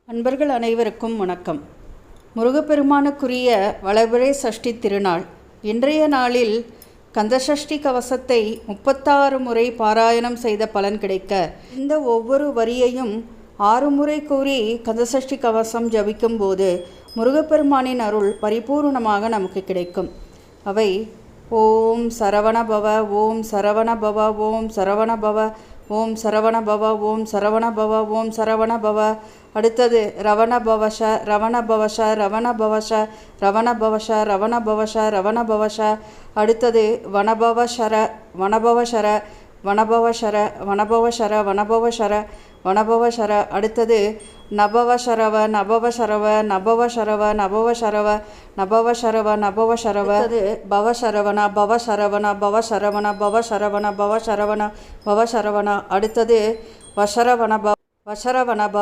அன்பர்கள் அனைவருக்கும் வணக்கம். முருகப்பெருமானுக்குரிய வளர்பிறை சஷ்டி திருநாள். இன்றைய நாளில் கந்தசஷ்டி கவசத்தை 36 முறை பாராயணம் செய்த பலன் கிடைக்க இந்த ஒவ்வொரு வரியையும் 6 முறை கூறி கந்தசஷ்டி கவசம் ஜபிக்கும் போது முருகப்பெருமானின் அருள் பரிபூர்ணமாக நமக்கு கிடைக்கும். அவை: ஓம் சரவண பவ, ஓம் சரவண பவ, ஓம் சரவண பவ, ஓம் சரவண பவ, ஓம் சரவண பவ, ஓம் சரவண பவ. அடுத்தது ரவண பவஷ, ரவண பவஷ, ரவண பவஷ, ரவண பவஷ, ரவண பவஷ, ரவண பவஷ. அடுத்தது வனபவஷர, வனபவஷர, வனபவஷர, வனபவஷர, வனபவஷர, வனபவஷர. அடுத்தது நபவஷரவ, நபவஷரவ, நபவஷரவ, நபவஷரவ, நபவஷரவ, நபவஷரவ. அடுத்தது பவஷரவண, பவஷரவண, பவஷரவண, பவஷரவண, பவஷரவண, பவஷரவண. அடுத்தது வஷரவணப, வஷரவணப,